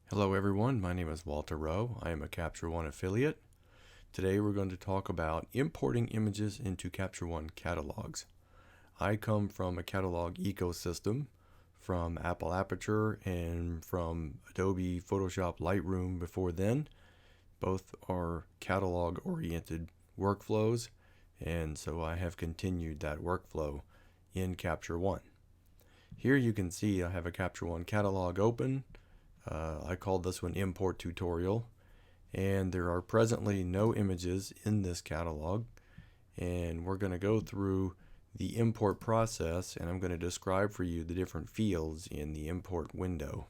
Hello everyone, my name is Walter Rowe. I am a Capture One affiliate. Today we're going to talk about importing images into Capture One catalogs. I come from a catalog ecosystem from Apple Aperture and from Adobe Photoshop Lightroom before then. Both are catalog oriented workflows, and so I have continued that workflow in Capture One. Here you can see I have a Capture One catalog open. I called this one Import Tutorial, and there are presently no images in this catalog, and we're going to go through the import process, and I'm going to describe for you the different fields in the import window.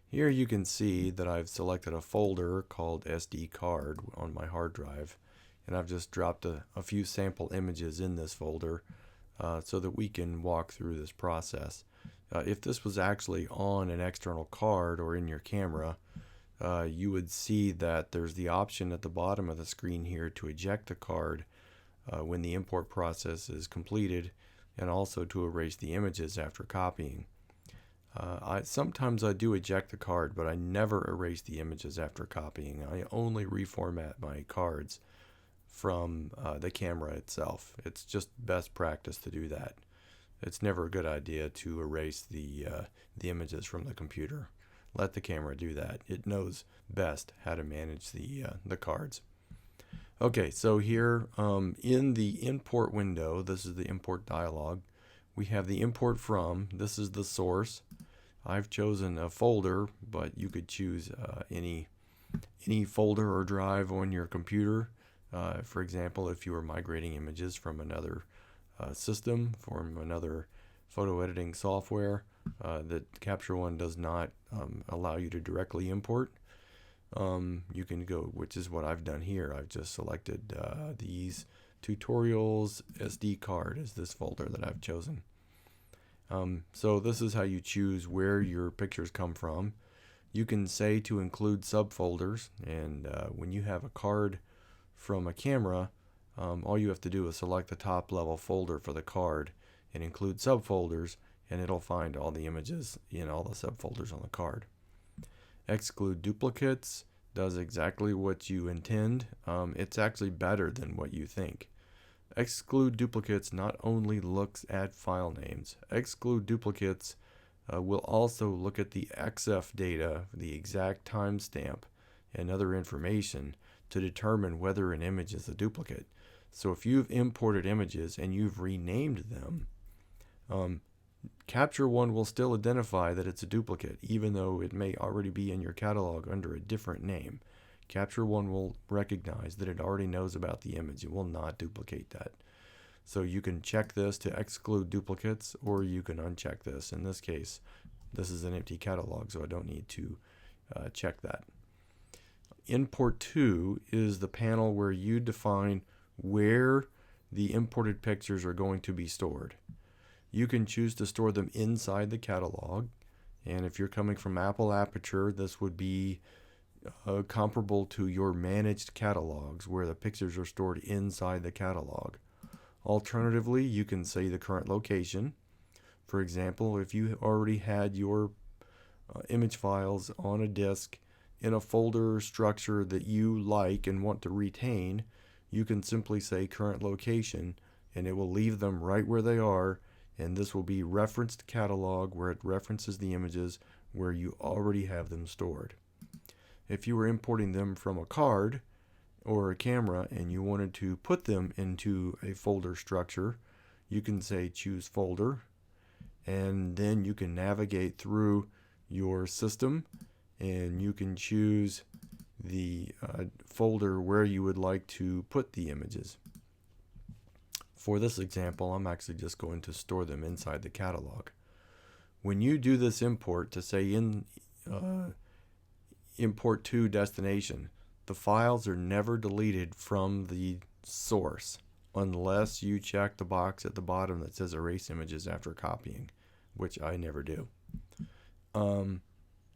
Here you can see that I've selected a folder called SD card on my hard drive, and I've just dropped a few sample images in this folder so that we can walk through this process. If this was actually on an external card or in your camera, you would see that there's the option at the bottom of the screen here to eject the card when the import process is completed, and also to erase the images after copying. Sometimes I do eject the card, but I never erase the images after copying. I only reformat my cards from the camera itself. It's just best practice to do that. It's never a good idea to erase the images from the computer. Let the camera do that. It knows best how to manage the cards. Okay, so here in the import window, this is the import dialog. We have the import from. This is the source. I've chosen a folder, but you could choose any folder or drive on your computer. For example, if you were migrating images from another system, from another photo editing software that Capture One does not allow you to directly import, you can go, which is what I've done here. I've just selected these tutorials. SD card is this folder that I've chosen. So this is how you choose where your pictures come from. You can say to include subfolders, and when you have a card from a camera, all you have to do is select the top level folder for the card and include subfolders, and it'll find all the images in all the subfolders on the card. Exclude duplicates does exactly what you intend. It's actually better than what you think. Exclude duplicates not only looks at file names. Exclude duplicates will also look at the EXIF data, the exact timestamp, and other information to determine whether an image is a duplicate. So if you've imported images and you've renamed them, Capture One will still identify that it's a duplicate, even though it may already be in your catalog under a different name. Capture One will recognize that it already knows about the image. It will not duplicate that. So you can check this to exclude duplicates, or you can uncheck this. In this case, this is an empty catalog, so I don't need to check that. Import to is the panel where you define where the imported pictures are going to be stored. You can choose to store them inside the catalog, and if you're coming from Apple Aperture, this would be comparable to your managed catalogs where the pictures are stored inside the catalog. Alternatively, you can say the current location. For example, if you already had your image files on a disk in a folder structure that you like and want to retain, you can simply say current location, and it will leave them right where they are, and this will be referenced catalog where it references the images where you already have them stored. If you were importing them from a card or a camera and you wanted to put them into a folder structure, you can say choose folder, and then you can navigate through your system and you can choose the folder where you would like to put the images. For this example, I'm actually just going to store them inside the catalog. When you do this import to say import to destination, the files are never deleted from the source unless you check the box at the bottom that says erase images after copying, which I never do.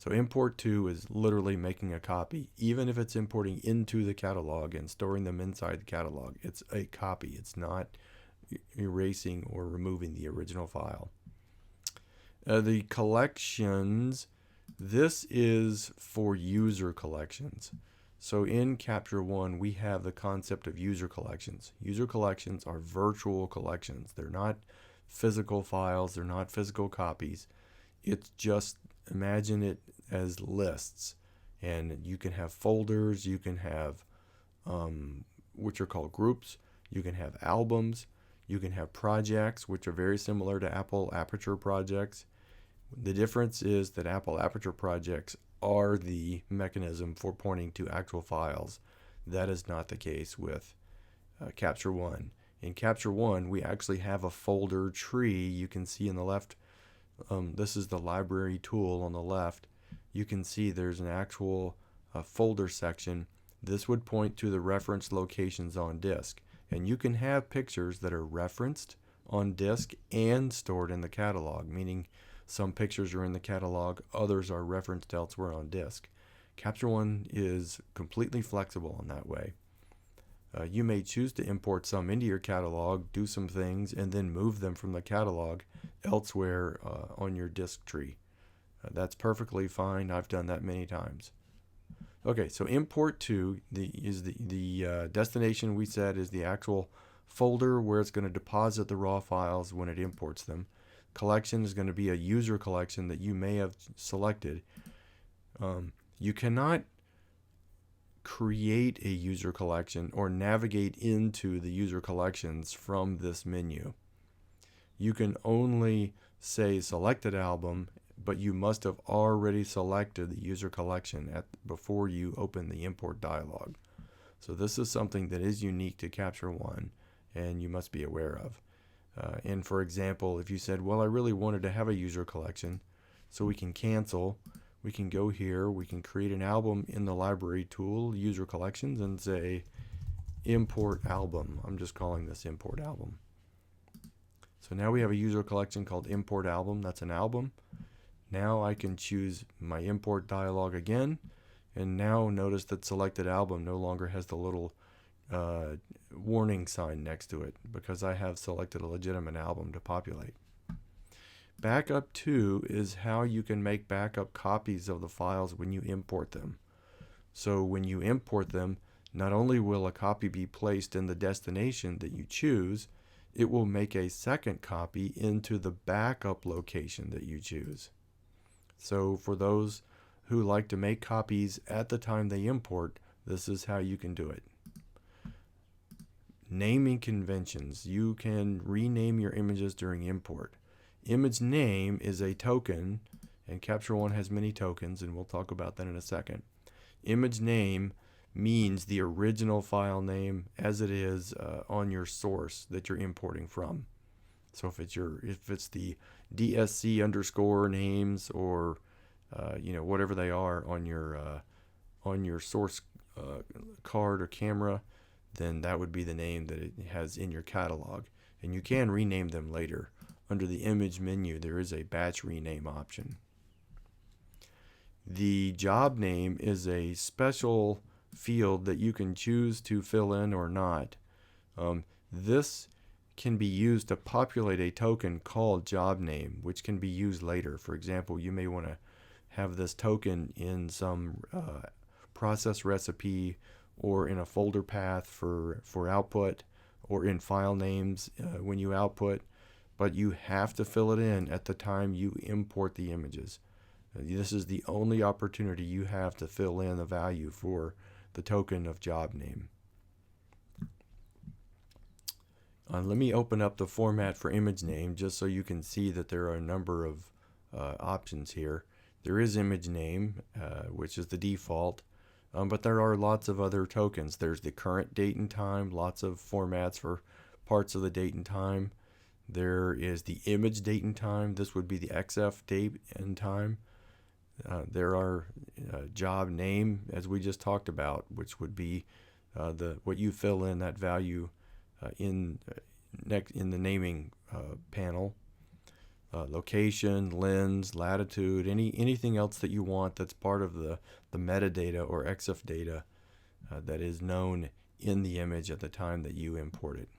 So import to is literally making a copy. Even if it's importing into the catalog and storing them inside the catalog, it's a copy. It's not erasing or removing the original file. The collections This is for user collections. So in Capture One, we have the concept of user collections. User collections are virtual collections. They're not physical files. They're not physical copies. It's just, imagine it as lists. And you can have folders. You can have, which are called groups. You can have albums. You can have projects, which are very similar to Apple Aperture projects. The difference is that Apple Aperture projects are the mechanism for pointing to actual files. That is not the case with Capture One. In Capture One, we actually have a folder tree. You can see in the left, this is the library tool on the left. You can see there's an actual folder section. This would point to the reference locations on disk. And you can have pictures that are referenced on disk and stored in the catalog, meaning some pictures are in the catalog, others are referenced elsewhere on disk. Capture One is completely flexible in that way. You may choose to import some into your catalog, do some things, and then move them from the catalog elsewhere on your disk tree. That's perfectly fine. I've done that many times. Okay, so import to is the destination we said is the actual folder where it's going to deposit the raw files when it imports them. Collection is going to be a user collection that you may have selected. You cannot create a user collection or navigate into the user collections from this menu. You can only say selected album, but you must have already selected the user collection before you open the import dialog. So this is something that is unique to Capture One and you must be aware of. And for example, if you said, well, I really wanted to have a user collection, so we can cancel, we can go here, we can create an album in the library tool, user collections, and say import album. I'm just calling this import album. So now we have a user collection called import album. That's an album. Now I can choose my import dialog again, and now notice that selected album no longer has the little warning sign next to it because I have selected a legitimate album to populate. Backup to is how you can make backup copies of the files when you import them. So when you import them, not only will a copy be placed in the destination that you choose, it will make a second copy into the backup location that you choose. So for those who like to make copies at the time they import, this is how you can do it. Naming conventions. You can rename your images during import. Image name is a token, and Capture One has many tokens, and we'll talk about that in a second. Image name means the original file name as it is on your source that you're importing from. So if it's the DSC underscore names or whatever they are on your source card or camera, then that would be the name that it has in your catalog. And you can rename them later. Under the image menu, there is a batch rename option. The job name is a special field that you can choose to fill in or not. This can be used to populate a token called job name, which can be used later. For example, you may want to have this token in some process recipe or in a folder path for output or in file names when you output, but you have to fill it in at the time you import the images. This is the only opportunity you have to fill in the value for the token of job name. Let me open up the format for image name just so you can see that there are a number of options here. There is image name, which is the default, but there are lots of other tokens. There's the current date and time, lots of formats for parts of the date and time. There is the image date and time. This would be the EXIF date and time. There are job name, as we just talked about, which would be what you fill in that value in the naming panel. Location, lens, latitude, anything else that you want that's part of the metadata or EXIF data that is known in the image at the time that you import it.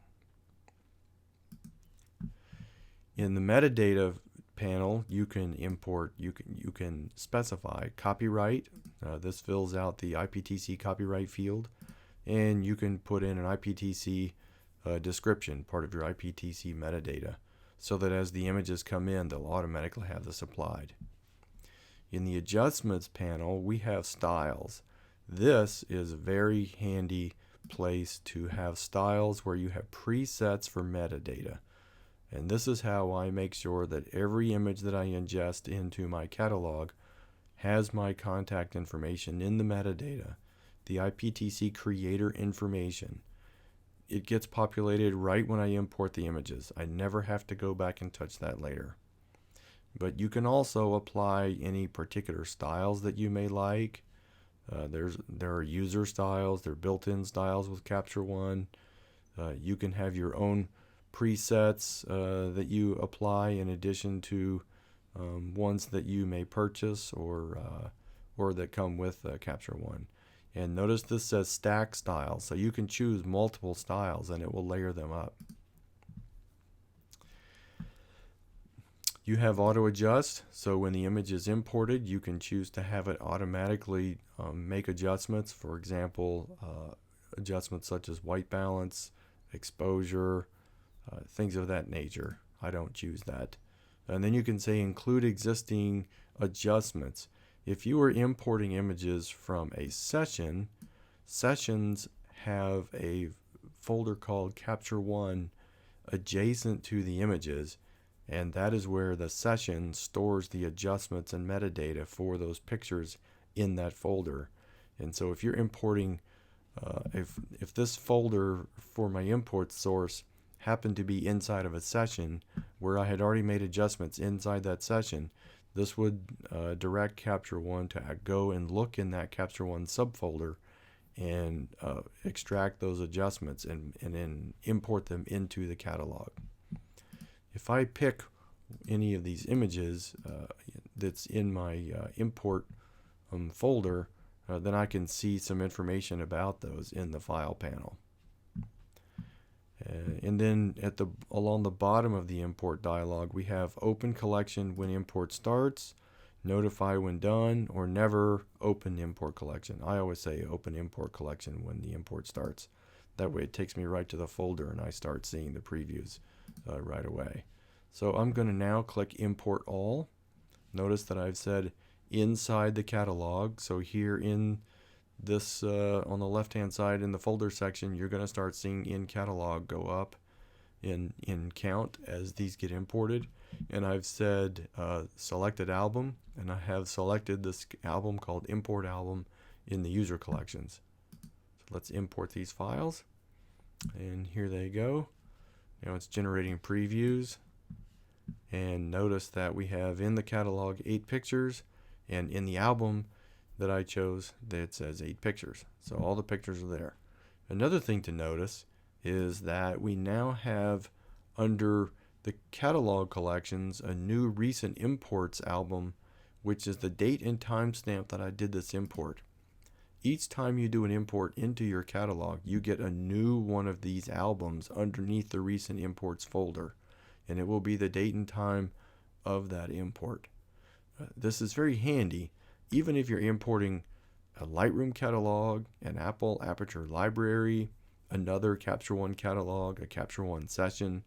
In the metadata panel, you can import, you can specify copyright. This fills out the IPTC copyright field, and you can put in an IPTC description, part of your IPTC metadata, so that as the images come in, they'll automatically have this applied. In the adjustments panel, we have styles. This is a very handy place to have styles where you have presets for metadata. And this is how I make sure that every image that I ingest into my catalog has my contact information in the metadata, the IPTC creator information. It gets populated right when I import the images. I never have to go back and touch that later. But you can also apply any particular styles that you may like. There are user styles, there are built-in styles with Capture One. You can have your own presets that you apply in addition to ones that you may purchase or that come with Capture One. And notice this says stack styles, so you can choose multiple styles and it will layer them up. You have auto adjust, so when the image is imported, you can choose to have it automatically make adjustments. For example, adjustments such as white balance, exposure, things of that nature. I don't choose that. And then you can say include existing adjustments. If you are importing images from a session, sessions have a folder called Capture One adjacent to the images, and that is where the session stores the adjustments and metadata for those pictures in that folder. And so if you're importing, if this folder for my import source happened to be inside of a session where I had already made adjustments inside that session, this would direct Capture One to go and look in that Capture One subfolder and extract those adjustments and then import them into the catalog. If I pick any of these images that's in my import folder, then I can see some information about those in the file panel. And then along the bottom of the import dialog, we have open collection when import starts, notify when done, or never open import collection. I always say open import collection when the import starts. That way it takes me right to the folder and I start seeing the previews right away. So I'm going to now click import all. Notice that I've said inside the catalog. So here in this on the left hand side in the folder section, you're going to start seeing in catalog go up in count as these get imported. And I've said selected album, and I have selected this album called import album in the user collections. So let's import these files, and here they go. Now it's generating previews, and notice that we have in the catalog 8 pictures, and in the album that I chose, that says 8 pictures. So all the pictures are there. Another thing to notice is that we now have under the catalog collections a new recent imports album, which is the date and timestamp that I did this import. Each time you do an import into your catalog, you get a new one of these albums underneath the recent imports folder, and it will be the date and time of that import. This is very handy even if you're importing a Lightroom catalog, an Apple Aperture library, another Capture One catalog, a Capture One session.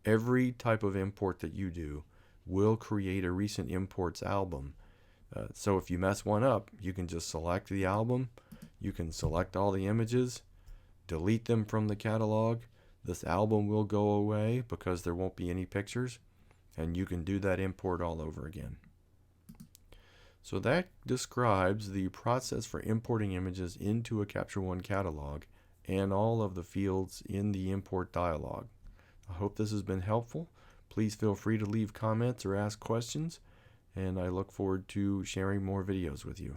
Every type of import that you do will create a recent imports album. So if you mess one up, you can just select the album, you can select all the images, delete them from the catalog. This album will go away because there won't be any pictures, and you can do that import all over again. So that describes the process for importing images into a Capture One catalog and all of the fields in the import dialog. I hope this has been helpful. Please feel free to leave comments or ask questions, and I look forward to sharing more videos with you.